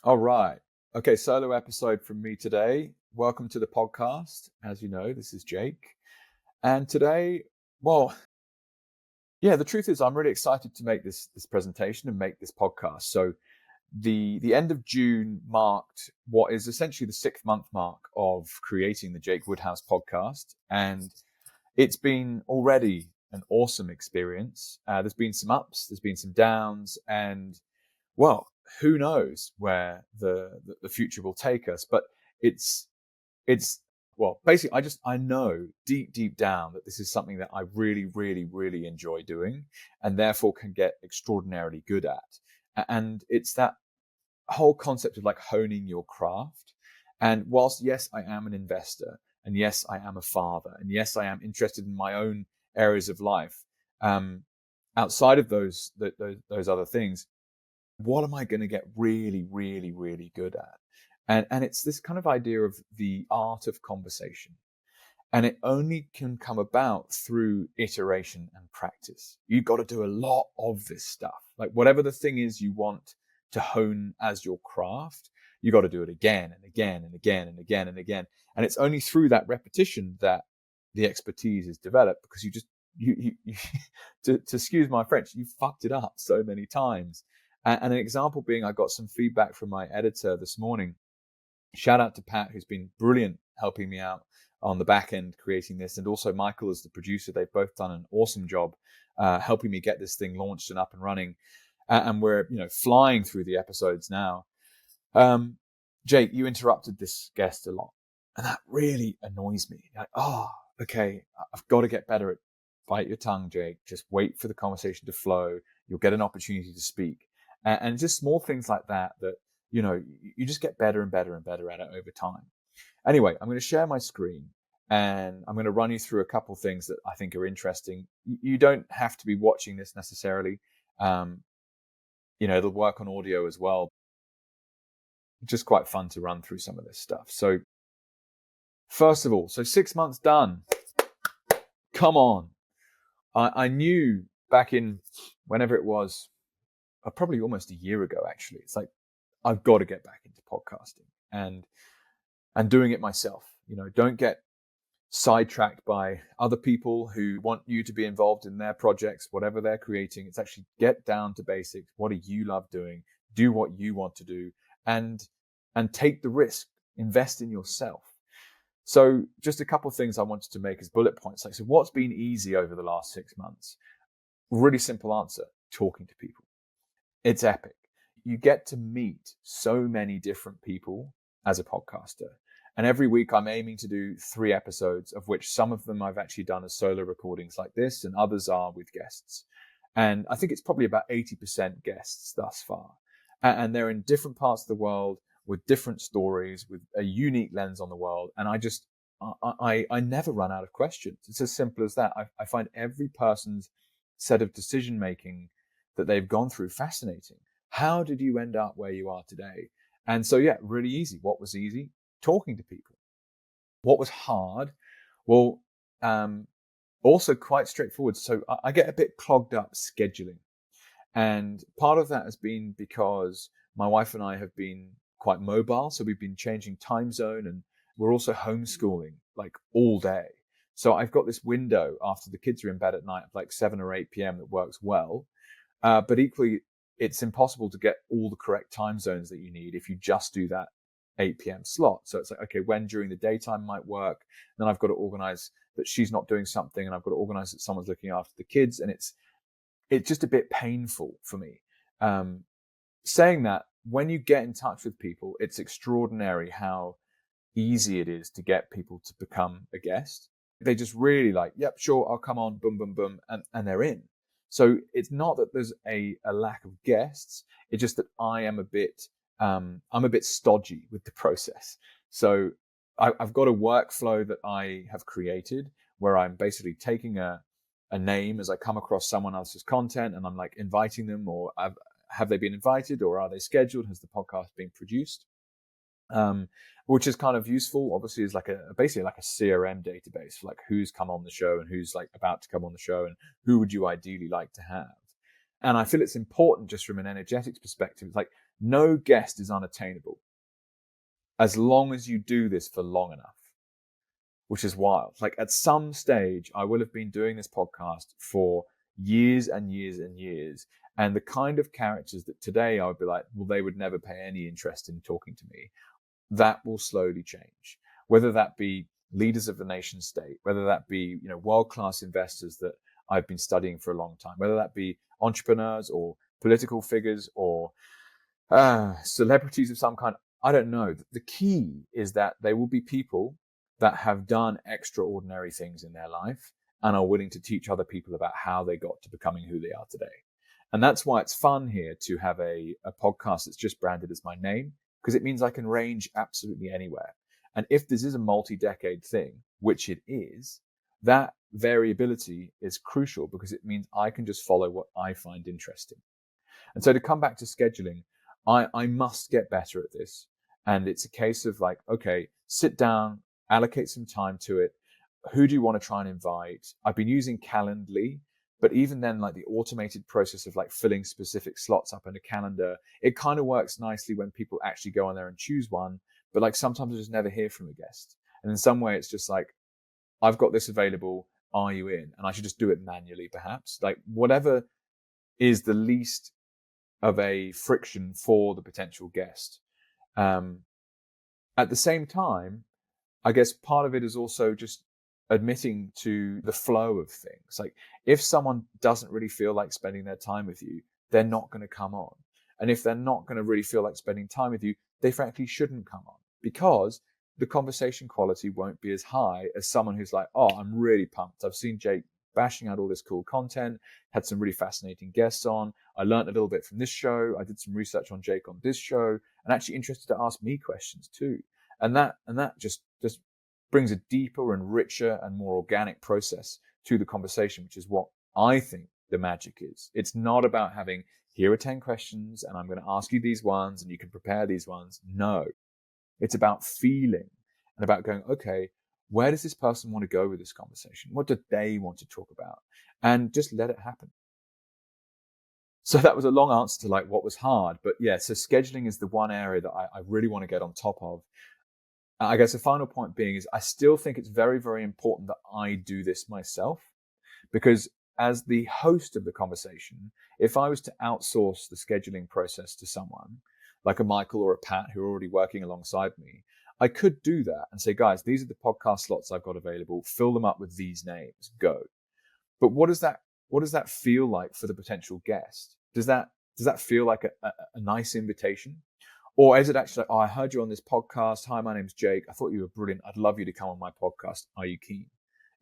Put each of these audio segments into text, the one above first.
All right. Okay, solo episode from me today. Welcome to the podcast. As you know, this is Jake. And today, well, yeah, the truth is I'm really excited to make this presentation and make this podcast. So the end of June marked what is essentially the 6-month mark of creating the Jake Woodhouse podcast. And it's been already an awesome experience. There's been some ups, there's been some downs, and well, who knows where the future will take us? But it's well, basically, I know deep down that this is something that I really enjoy doing, and therefore can get extraordinarily good at. And it's that whole concept of like honing your craft. And whilst yes, I am an investor, and yes, I am a father, and yes, I am interested in my own areas of life. Outside of those other things, what am I going to get really good at? And it's this kind of idea of the art of conversation. And it only can come about through iteration and practice. You've got to do a lot of this stuff. Like whatever the thing is you want to hone as your craft, you got to do it again and again and again and again and again. And it's only through that repetition that the expertise is developed, because you to excuse my French, you fucked it up so many times. And an example being, I got some feedback from my editor this morning. Shout out to Pat, who's been brilliant helping me out on the back end creating this, and also Michael as the producer. They've both done an awesome job helping me get this thing launched and up and running. And we're flying through the episodes now. Jake, you interrupted this guest a lot, and that really annoys me. Like, okay, I've got to get better at bite your tongue, Jake. Just wait for the conversation to flow. You'll get an opportunity to speak. And just small things like that you just get better and better and better at it over time. Anyway, I'm going to share my screen and I'm going to run you through a couple of things that I think are interesting. You don't have to be watching this necessarily. It'll work on audio as well. Just quite fun to run through some of this stuff. So first of all, 6 months done. Come on. I knew back in whenever it was, probably almost a year ago, actually. It's like, I've got to get back into podcasting and doing it myself. Don't get sidetracked by other people who want you to be involved in their projects, whatever they're creating. It's actually get down to basics. What do you love doing? Do what you want to do and take the risk, invest in yourself. So just a couple of things I wanted to make as bullet points. So what's been easy over the last 6 months? Really simple answer: talking to people. It's epic. You get to meet so many different people as a podcaster. And every week I'm aiming to do 3 episodes, of which some of them I've actually done as solo recordings like this, and others are with guests. And I think it's probably about 80% guests thus far. And they're in different parts of the world with different stories, with a unique lens on the world. And I never run out of questions. It's as simple as that. I find every person's set of decision-making that they've gone through fascinating. How did you end up where you are today? And so, yeah, really easy. What was easy? Talking to people. What was hard? Well, also quite straightforward. So I get a bit clogged up scheduling. And part of that has been because my wife and I have been quite mobile. So we've been changing time zone, and we're also homeschooling like all day. So I've got this window after the kids are in bed at night of like 7 or 8 p.m. that works well. But equally, it's impossible to get all the correct time zones that you need if you just do that 8 p.m. slot. So it's like, okay, when during the daytime might work? Then I've got to organize that she's not doing something, and I've got to organize that someone's looking after the kids. And it's just a bit painful for me. Saying that, when you get in touch with people, it's extraordinary how easy it is to get people to become a guest. They just really like, yep, sure, I'll come on, boom, boom, boom, and they're in. So it's not that there's a lack of guests. It's just that I am a bit stodgy with the process. So I've got a workflow that I have created where I'm basically taking a name as I come across someone else's content, and I'm like inviting them, or have they been invited, or are they scheduled? Has the podcast been produced? Which is kind of useful. Obviously, is like basically like a CRM database for like who's come on the show and who's like about to come on the show and who would you ideally like to have. And I feel it's important just from an energetics perspective. It's like no guest is unattainable as long as you do this for long enough, which is wild. Like at some stage, I will have been doing this podcast for years and years and years. And the kind of characters that today I would be like, well, they would never pay any interest in talking to me. That will slowly change, whether that be leaders of the nation state, whether that be, world-class investors that I've been studying for a long time, whether that be entrepreneurs or political figures or celebrities of some kind. I don't know. The key is that they will be people that have done extraordinary things in their life and are willing to teach other people about how they got to becoming who they are today. And that's why it's fun here to have a podcast that's just branded as my name, because it means I can range absolutely anywhere. And if this is a multi-decade thing, which it is, that variability is crucial because it means I can just follow what I find interesting. And so to come back to scheduling, I must get better at this. And it's a case of like, okay, sit down, allocate some time to it. Who do you want to try and invite? I've been using Calendly, but even then, like the automated process of like filling specific slots up in a calendar, it kind of works nicely when people actually go on there and choose one. But like sometimes I just never hear from a guest. And in some way, it's just like, I've got this available. Are you in? And I should just do it manually, perhaps. Like whatever is the least of a friction for the potential guest. At the same time, I guess part of it is also just admitting to the flow of things. Like if someone doesn't really feel like spending their time with you, they're not going to come on. And if they're not going to really feel like spending time with you, they frankly shouldn't come on, because the conversation quality won't be as high as someone who's like, oh, I'm really pumped. I've seen Jake bashing out all this cool content, had some really fascinating guests on. I learned a little bit from this show. I did some research on Jake on this show, and actually interested to ask me questions too. And that just brings a deeper and richer and more organic process to the conversation, which is what I think the magic is. It's not about having, here are 10 questions and I'm going to ask you these ones and you can prepare these ones. No, it's about feeling and about going, okay, where does this person want to go with this conversation? What do they want to talk about? And just let it happen. So that was a long answer to like what was hard. But yeah, so scheduling is the one area that I really want to get on top of. I guess the final point being is I still think it's very, very important that I do this myself, because as the host of the conversation, if I was to outsource the scheduling process to someone like a Michael or a Pat who are already working alongside me, I could do that and say, guys, these are the podcast slots I've got available. Fill them up with these names. Go. But what does that feel like for the potential guest? Does that feel like a nice invitation? Or is it actually like, oh, I heard you on this podcast. Hi, my name's Jake. I thought you were brilliant. I'd love you to come on my podcast. Are you keen?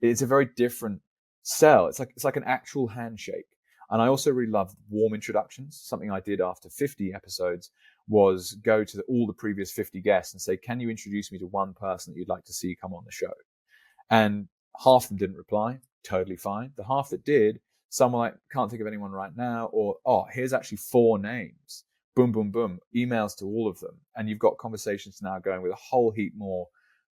It's a very different sell. It's like an actual handshake. And I also really love warm introductions. Something I did after 50 episodes was go to all the previous 50 guests and say, can you introduce me to one person that you'd like to see come on the show? And half of them didn't reply. Totally fine. The half that did, some were like, can't think of anyone right now. Or, oh, here's actually 4 names. Boom, boom, boom, emails to all of them. And you've got conversations now going with a whole heap more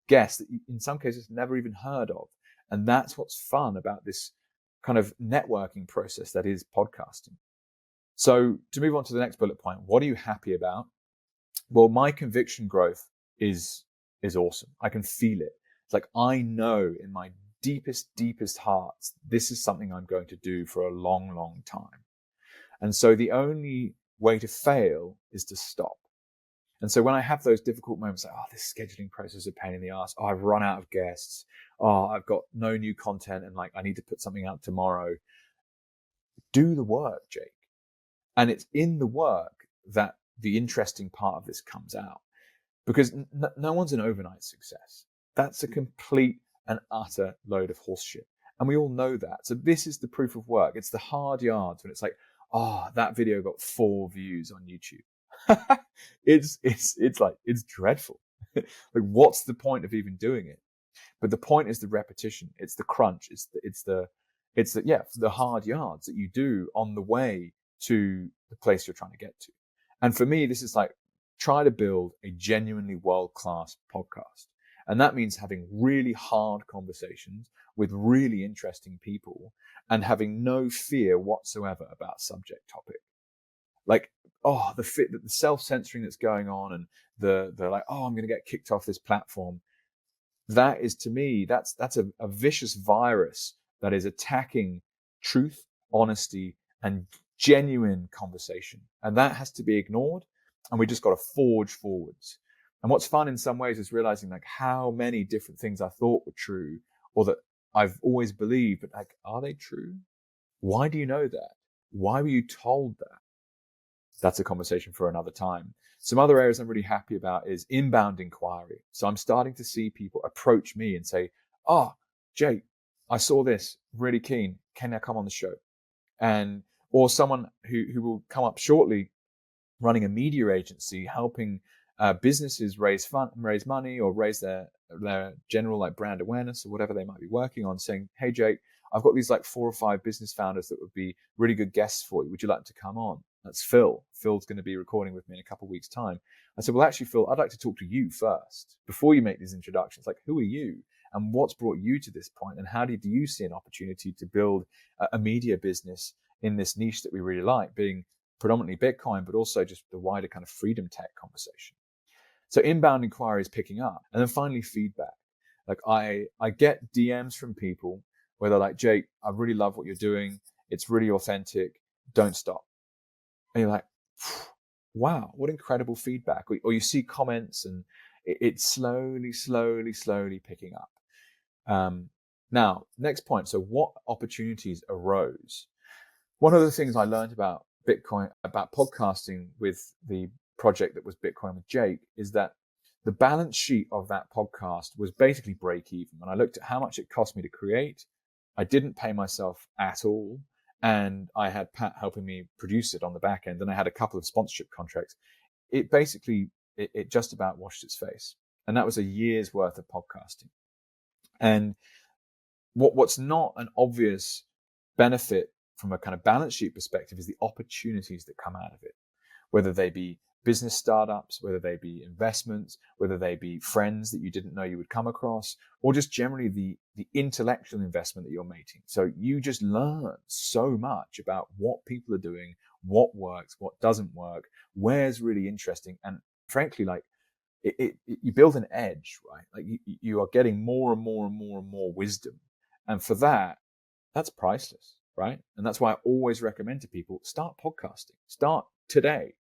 guests that you, in some cases, never even heard of. And that's what's fun about this kind of networking process that is podcasting. So to move on to the next bullet point, what are you happy about? Well, my conviction growth is awesome. I can feel it. It's like I know in my deepest hearts, this is something I'm going to do for a long, long time. And so the only way to fail is to stop. And so when I have those difficult moments, like, oh, this scheduling process is a pain in the ass. Oh, I've run out of guests. Oh, I've got no new content and like I need to put something out tomorrow. Do the work, Jake. And it's in the work that the interesting part of this comes out, because no one's an overnight success. That's a complete and utter load of horseshit. And we all know that. So this is the proof of work. It's the hard yards when it's like, oh, that video got 4 views on YouTube. It's dreadful. Like, what's the point of even doing it? But the point is the repetition. It's the crunch. It's the hard yards that you do on the way to the place you're trying to get to. And for me, this is like, try to build a genuinely world-class podcast. And that means having really hard conversations with really interesting people and having no fear whatsoever about subject topic. Like, the self-censoring that's going on, and the like, I'm going to get kicked off this platform. That is, to me, that's a vicious virus that is attacking truth, honesty, and genuine conversation. And that has to be ignored. And we just got to forge forwards. And what's fun in some ways is realizing like how many different things I thought were true, or that I've always believed, but like, are they true? Why do you know that? Why were you told that? That's a conversation for another time. Some other areas I'm really happy about is inbound inquiry. So I'm starting to see people approach me and say, Jake, I saw this, really keen. Can I come on the show? And, or someone who will come up shortly running a media agency, helping businesses raise money or raise their general like brand awareness or whatever they might be working on, saying, hey, Jake, I've got these like 4 or 5 business founders that would be really good guests for you. Would you like to come on? That's Phil. Phil's going to be recording with me in a couple of weeks' time. I said, well, actually, Phil, I'd like to talk to you first before you make these introductions. Like, who are you? And what's brought you to this point? And how do you see an opportunity to build a media business in this niche that we really like, being predominantly Bitcoin, but also just the wider kind of freedom tech conversation? So inbound inquiry is picking up. And then finally, feedback. Like I get DMs from people where they're like, Jake, I really love what you're doing. It's really authentic. Don't stop. And you're like, wow, what incredible feedback. Or you see comments and it's slowly picking up. Now, next point. So what opportunities arose? One of the things I learned about Bitcoin, about podcasting with the project that was Bitcoin with Jake, is that the balance sheet of that podcast was basically break even. When I looked at how much it cost me to create, I didn't pay myself at all. And I had Pat helping me produce it on the back end. And I had a couple of sponsorship contracts. It basically, it just about washed its face. And that was a year's worth of podcasting. And what's not an obvious benefit from a kind of balance sheet perspective is the opportunities that come out of it, whether they be business startups, whether they be investments, whether they be friends that you didn't know you would come across, or just generally the intellectual investment that you're making. So you just learn so much about what people are doing, what works, what doesn't work, where's really interesting. And frankly, like you build an edge, right? Like you are getting more and more wisdom. And for that, that's priceless, right? And that's why I always recommend to people, start podcasting, start today.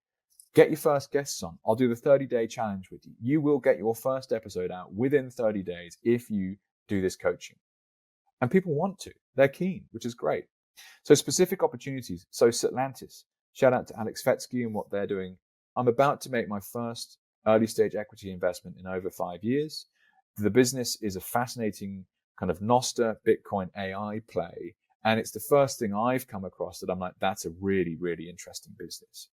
Get your first guests on. I'll do the 30-day challenge with you. You will get your first episode out within 30 days if you do this coaching. And people want to. They're keen, which is great. So specific opportunities. So Satlantis, shout out to Alex Fetsky and what they're doing. I'm about to make my first early stage equity investment in over 5 years. The business is a fascinating kind of Nostr Bitcoin AI play. And it's the first thing I've come across that I'm like, that's a really, really interesting business.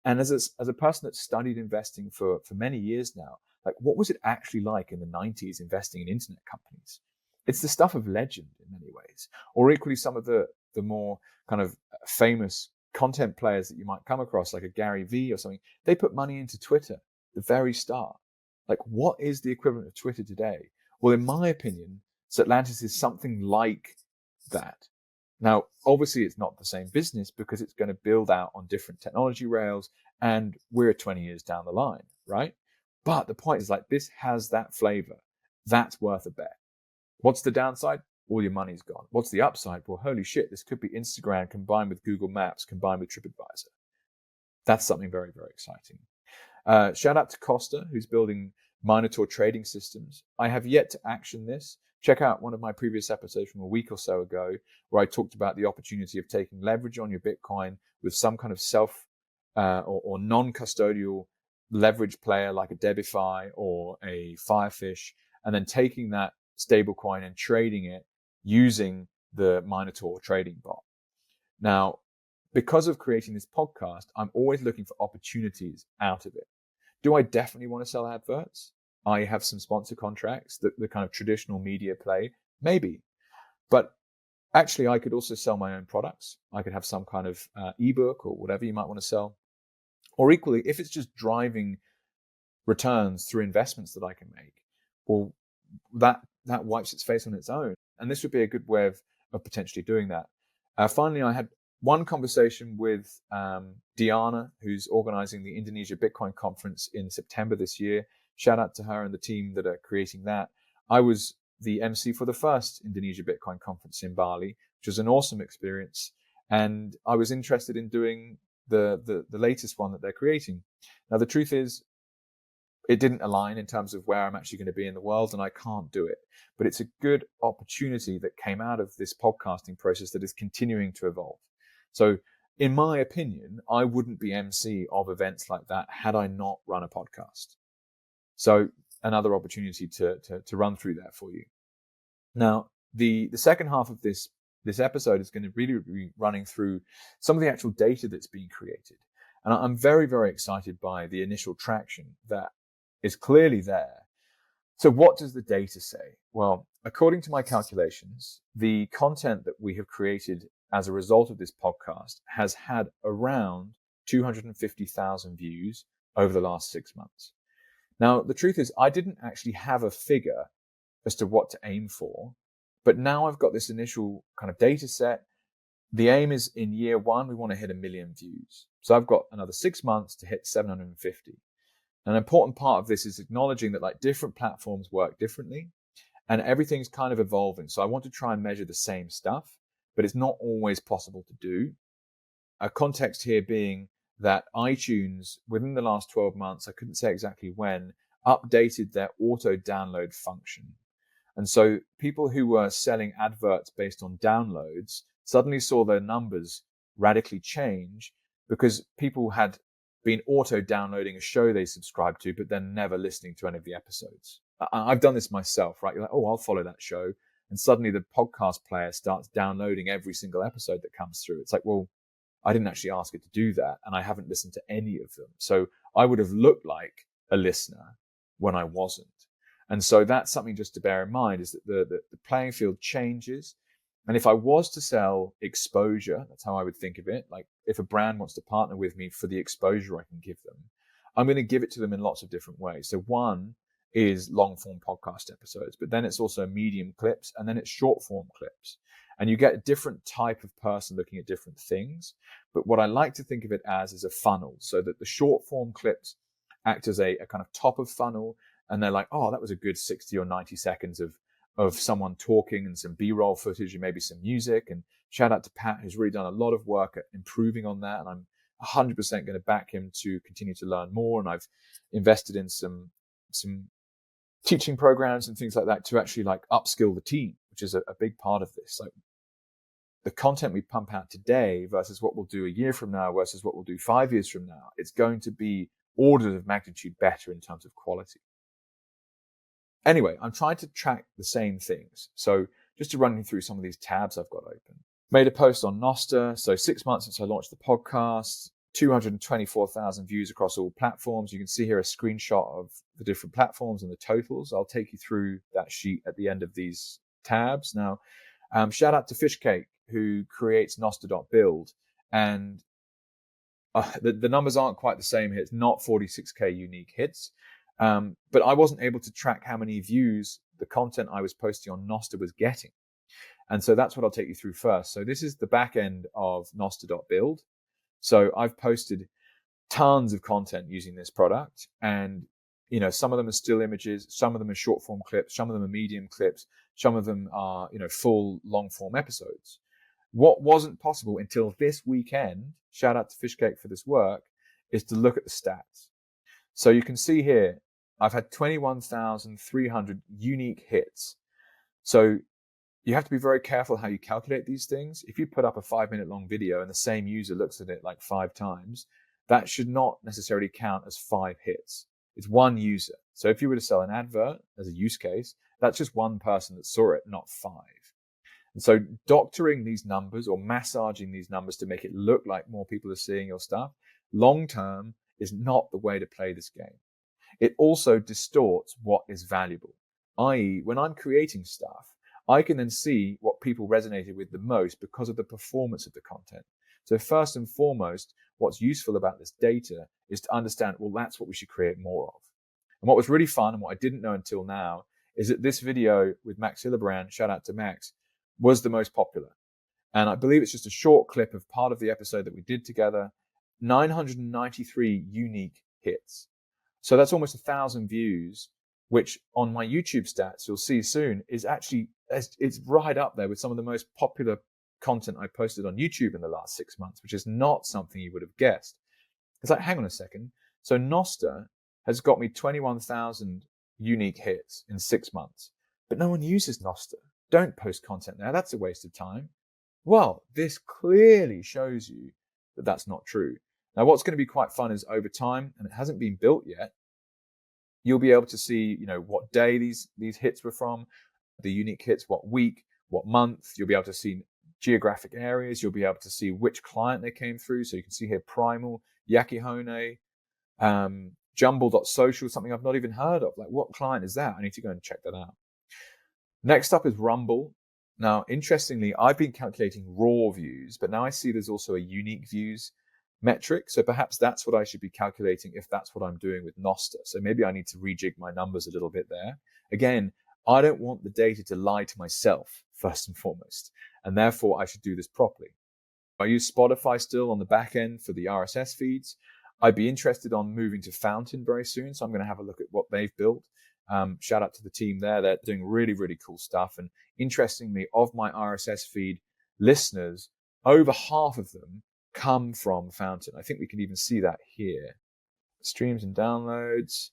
And as a person that's studied investing for many years now, like what was it actually like in the 90s investing in internet companies? It's the stuff of legend in many ways. Or equally some of the more kind of famous content players that you might come across, like a Gary Vee or something, they put money into Twitter at the very start. Like what is the equivalent of Twitter today? Well, in my opinion, Atlantis is something like that. Now, obviously, it's not the same business because it's going to build out on different technology rails, and we're 20 years down the line, right? But the point is like this has that flavor. That's worth a bet. What's the downside? All your money's gone. What's the upside? Well, holy shit, this could be Instagram combined with Google Maps, combined with TripAdvisor. That's something very, very exciting. Shout out to Costa, who's building Minotaur trading systems. I have yet to action this. Check out one of my previous episodes from a week or so ago, where I talked about the opportunity of taking leverage on your Bitcoin with some kind of self or non-custodial leverage player like a Debify or a Firefish, and then taking that stablecoin and trading it using the Minotaur trading bot. Now, because of creating this podcast, I'm always looking for opportunities out of it. Do I definitely want to sell adverts? I have some sponsor contracts, the kind of traditional media play, maybe. But actually, I could also sell my own products. I could have some kind of ebook or whatever you might want to sell. Or equally, if it's just driving returns through investments that I can make, well, that wipes its face on its own. And this would be a good way of potentially doing that. Finally, I had one conversation with Diana, who's organizing the Indonesia Bitcoin conference in September this year. Shout out to her and the team that are creating that. I was the MC for the first Indonesia Bitcoin conference in Bali, which was an awesome experience. And I was interested in doing the latest one that they're creating. Now, the truth is, it didn't align in terms of where I'm actually going to be in the world, and I can't do it. But it's a good opportunity that came out of this podcasting process that is continuing to evolve. So in my opinion, I wouldn't be MC of events like that had I not run a podcast. So another opportunity to run through that for you. Now, the second half of this episode is going to really be running through some of the actual data that's being created. And I'm very, very excited by the initial traction that is clearly there. So what does the data say? Well, according to my calculations, the content that we have created as a result of this podcast has had around 250,000 views over the last 6 months. Now, the truth is, I didn't actually have a figure as to what to aim for, but now I've got this initial kind of data set. The aim is in year one, we want to hit 1 million views. So I've got another 6 months to hit 750. An important part of this is acknowledging that like different platforms work differently and everything's kind of evolving. So I want to try and measure the same stuff, but it's not always possible to do. A context here being that iTunes, within the last 12 months, I couldn't say exactly when, updated their auto download function. And so people who were selling adverts based on downloads suddenly saw their numbers radically change because people had been auto-downloading a show they subscribed to, but then never listening to any of the episodes. I've done this myself, right? You're like, oh, I'll follow that show. And suddenly the podcast player starts downloading every single episode that comes through. It's like, well, I didn't actually ask it to do that, and I haven't listened to any of them. So I would have looked like a listener when I wasn't. And so that's something just to bear in mind, is that the playing field changes. And if I was to sell exposure, that's how I would think of it. Like if a brand wants to partner with me for the exposure I can give them, I'm going to give it to them in lots of different ways. So one is long form podcast episodes, but then it's also medium clips, and then it's short form clips. And you get a different type of person looking at different things. But what I like to think of it as is a funnel, so that the short form clips act as a kind of top of funnel. And they're like, oh, that was a good 60 or 90 seconds of someone talking and some B-roll footage and maybe some music. And shout out to Pat, who's really done a lot of work at improving on that. And I'm 100% going to back him to continue to learn more. And I've invested in some teaching programs and things like that to actually like upskill the team, which is a big part of this. Like the content we pump out today versus what we'll do a year from now versus what we'll do 5 years from now, it's going to be orders of magnitude better in terms of quality. Anyway, I'm trying to track the same things. So just to run you through some of these tabs I've got open. Made a post on Nostr. So 6 months since I launched the podcast, 224,000 views across all platforms. You can see here a screenshot of the different platforms and the totals. I'll take you through that sheet at the end of these tabs. Now, shout out to Fishcake, who creates Nostr.build. And the numbers aren't quite the same here. It's not 46K unique hits. But I wasn't able to track how many views the content I was posting on Nostr was getting. And so that's what I'll take you through first. So this is the back end of Nostr.build. So I've posted tons of content using this product. And, you know, some of them are still images, some of them are short form clips, some of them are medium clips, some of them are, you know, full long form episodes. What wasn't possible until this weekend, shout out to Fishcake for this work, is to look at the stats. So you can see here, I've had 21,300 unique hits. So you have to be very careful how you calculate these things. If you put up a 5-minute long video and the same user looks at it like 5 times, that should not necessarily count as 5 hits. It's one user. So if you were to sell an advert as a use case, that's just one person that saw it, not 5. And so doctoring these numbers or massaging these numbers to make it look like more people are seeing your stuff, long-term, is not the way to play this game. It also distorts what is valuable, i.e. when I'm creating stuff, I can then see what people resonated with the most because of the performance of the content. So first and foremost, what's useful about this data is to understand, well, that's what we should create more of. And what was really fun and what I didn't know until now is that this video with Max Hillenbrand, shout out to Max, was the most popular. And I believe it's just a short clip of part of the episode that we did together. 993 unique hits. So that's almost 1,000 views, which on my YouTube stats, you'll see soon, is actually, it's right up there with some of the most popular content I posted on YouTube in the last 6 months, which is not something you would have guessed. It's like, hang on a second. So Nostr has got me 21,000 unique hits in 6 months, but no one uses Nostr. Don't post content there. That's a waste of time. Well, this clearly shows you that that's not true. Now, what's going to be quite fun is over time, and it hasn't been built yet, you'll be able to see, what day these hits were from, the unique hits, what week, what month. You'll be able to see geographic areas. You'll be able to see which client they came through. So you can see here Primal, Yakihone, Jumble.social, something I've not even heard of. Like, what client is that? I need to go and check that out. Next up is Rumble. Now, interestingly, I've been calculating raw views, but now I see there's also a unique views metric. So perhaps that's what I should be calculating if that's what I'm doing with Nostr. So maybe I need to rejig my numbers a little bit there. Again, I don't want the data to lie to myself, first and foremost, and therefore I should do this properly. I use Spotify still on the back end for the RSS feeds. I'd be interested on moving to Fountain very soon, so I'm going to have a look at what they've built. Shout out to the team there. They're doing really, really cool stuff. And interestingly, of my RSS feed listeners, over half of them come from Fountain. I think we can even see that here. Streams and downloads.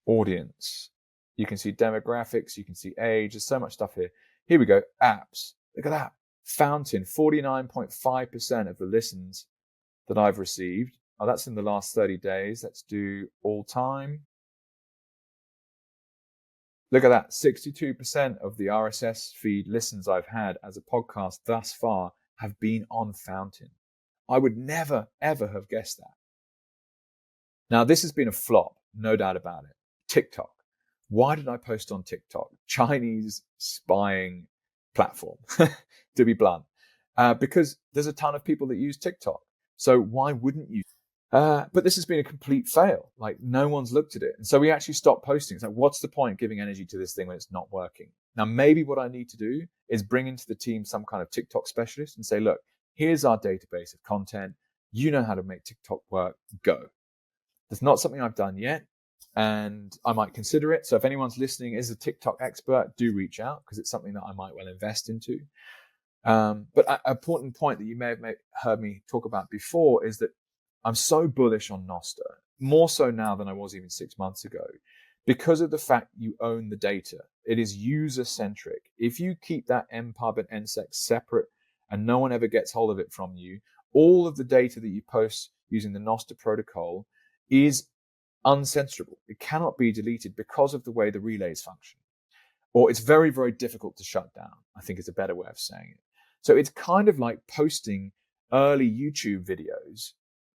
Audience. You can see demographics. You can see age. There's so much stuff here. Here we go. Apps. Look at that. Fountain, 49.5% of the listens that I've received. Oh, that's in the last 30 days. Let's do all time. Look at that. 62% of the RSS feed listens I've had as a podcast thus far have been on Fountain. I would never, ever have guessed that. Now, this has been a flop, no doubt about it. TikTok. Why did I post on TikTok? Chinese spying platform, to be blunt. Because there's a ton of people that use TikTok. So why wouldn't you? But this has been a complete fail. Like, no one's looked at it. And so we actually stopped posting. It's like, what's the point giving energy to this thing when it's not working? Now, maybe what I need to do is bring into the team some kind of TikTok specialist and say, look, here's our database of content. You know how to make TikTok work. Go. That's not something I've done yet, and I might consider it. So if anyone's listening is a TikTok expert, do reach out, because it's something that I might well invest into. But an important point that you may have heard me talk about before is that I'm so bullish on Nostr, more so now than I was even 6 months ago, because of the fact you own the data. It is user-centric. If you keep that MPub and NSEC separate and no one ever gets hold of it from you, all of the data that you post using the Nostr protocol is uncensorable. It cannot be deleted because of the way the relays function. Or it's very, very difficult to shut down, I think is a better way of saying it. So it's kind of like posting early YouTube videos,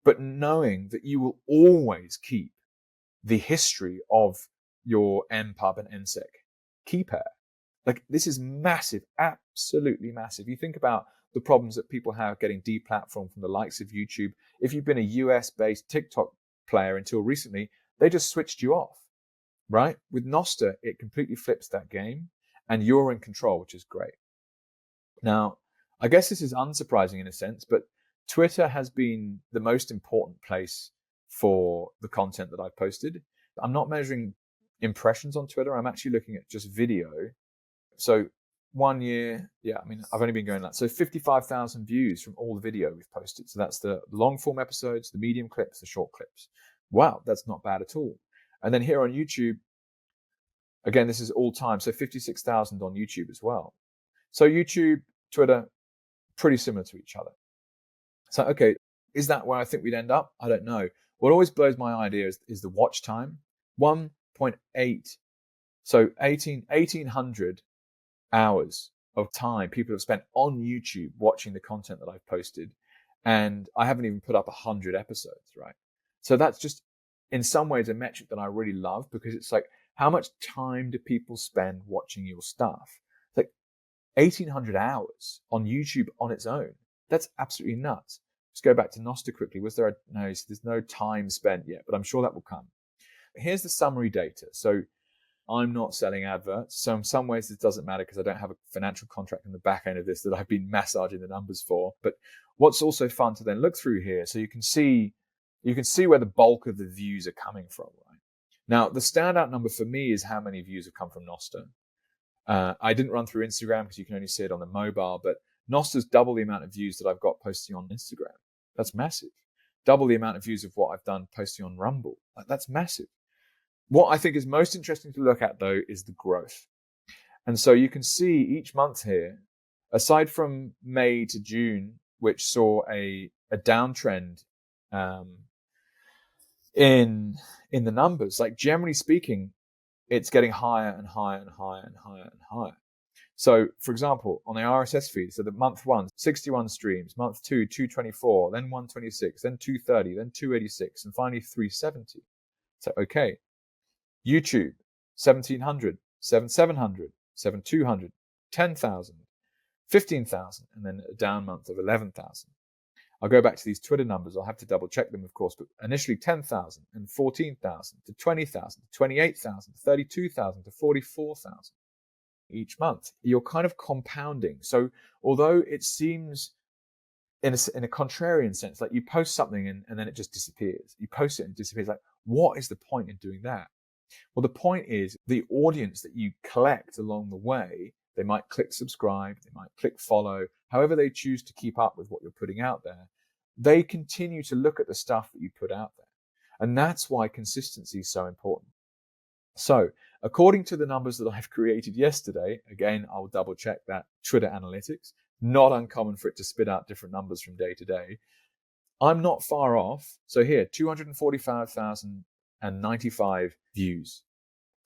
but knowing that you will always keep the history of your MPub and NSEC key pair. Like, this is massive, absolutely massive. You think about the problems that people have getting deplatformed from the likes of YouTube. If you've been a US-based TikTok player until recently, they just switched you off, right? With Nostr, it completely flips that game and you're in control, which is great. Now, I guess this is unsurprising in a sense, but Twitter has been the most important place for the content that I've posted. I'm not measuring impressions on Twitter. I'm actually looking at just video. So 1 year, I've only been going that. So 55,000 views from all the video we've posted. So that's the long form episodes, the medium clips, the short clips. Wow, that's not bad at all. And then here on YouTube, again, this is all time. So 56,000 on YouTube as well. So YouTube, Twitter, pretty similar to each other. So, okay, is that where I think we'd end up? I don't know. What always blows my idea is the watch time. 1.8. So 1,800 hours of time people have spent on YouTube watching the content that I've posted. And I haven't even put up 100 episodes, right? So that's just, in some ways, a metric that I really love, because it's like, how much time do people spend watching your stuff? It's like 1,800 hours on YouTube on its own. That's absolutely nuts. Let's go back to Nostr quickly. No, there's no time spent yet, but I'm sure that will come. Here's the summary data. So I'm not selling adverts. So in some ways, this doesn't matter because I don't have a financial contract in the back end of this that I've been massaging the numbers for. But what's also fun to then look through here, so you can see where the bulk of the views are coming from, right? Now, the standout number for me is how many views have come from Nostr. I didn't run through Instagram because you can only see it on the mobile, but Nostr's double the amount of views that I've got posting on Instagram. That's massive. Double the amount of views of what I've done posting on Rumble. That's massive. What I think is most interesting to look at, though, is the growth. And so you can see each month here, aside from May to June, which saw a downtrend in the numbers, like generally speaking, it's getting higher and higher and higher and higher and higher. So, for example, on the RSS feed, so the month 1, 61 streams, month 2, 224, then 126, then 230, then 286, and finally 370. So, okay. YouTube, 1,700, 7,700, 7,200, 10,000, 15,000, and then a down month of 11,000. I'll go back to these Twitter numbers. I'll have to double check them, of course, but initially 10,000 and 14,000 to 20,000 to 28,000 to 32,000 to 44,000 each month. You're kind of compounding. So although it seems in a contrarian sense, like you post something and then it just disappears. You post it and it disappears. Like, what is the point in doing that? Well, the point is the audience that you collect along the way, they might click subscribe, they might click follow, however they choose to keep up with what you're putting out there. They continue to look at the stuff that you put out there. And that's why consistency is so important. So according to the numbers that I've created yesterday, again, I'll double check that Twitter analytics, not uncommon for it to spit out different numbers from day to day. I'm not far off. So here, 245,095 views.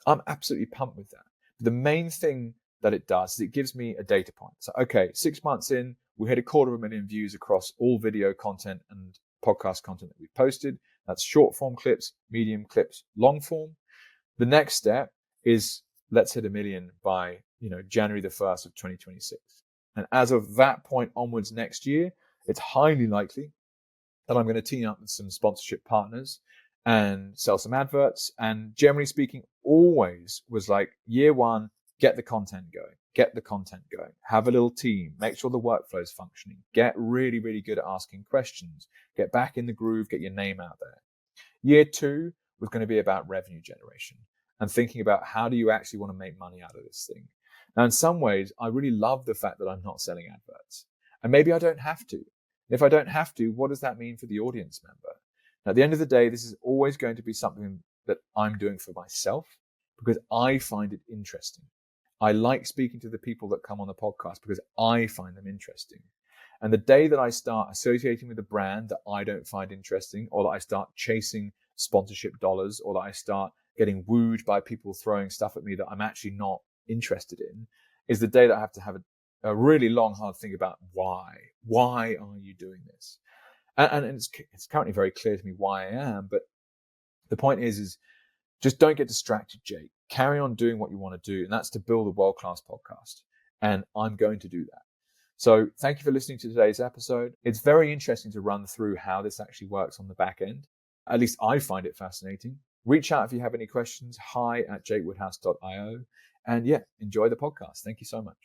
I'm absolutely pumped with that. The main thing that it does is it gives me a data point. So, okay, 6 months in, we hit 250,000 views across all video content and podcast content that we've posted. That's short form clips, medium clips, long form. The next step is let's hit 1 million by, January the 1st of 2026. And as of that point onwards next year, it's highly likely that I'm going to team up with some sponsorship partners and sell some adverts. And generally speaking, always was like year 1, get the content going, have a little team, make sure the workflow is functioning, get really, really good at asking questions, get back in the groove, get your name out there. Year 2 was going to be about revenue generation and thinking about how do you actually want to make money out of this thing. Now, in some ways, I really love the fact that I'm not selling adverts. And maybe I don't have to. If I don't have to, what does that mean for the audience member? Now, at the end of the day, this is always going to be something that I'm doing for myself because I find it interesting. I like speaking to the people that come on the podcast because I find them interesting. And the day that I start associating with a brand that I don't find interesting, or that I start chasing sponsorship dollars, or that I start getting wooed by people throwing stuff at me that I'm actually not interested in, is the day that I have to have a really long, hard think about why. Why are you doing this? And it's currently very clear to me why I am, but the point is just don't get distracted, Jake. Carry on doing what you want to do, and that's to build a world-class podcast. And I'm going to do that. So thank you for listening to today's episode. It's very interesting to run through how this actually works on the back end. At least I find it fascinating. Reach out if you have any questions, hi@jakewoodhouse.io. And yeah, enjoy the podcast. Thank you so much.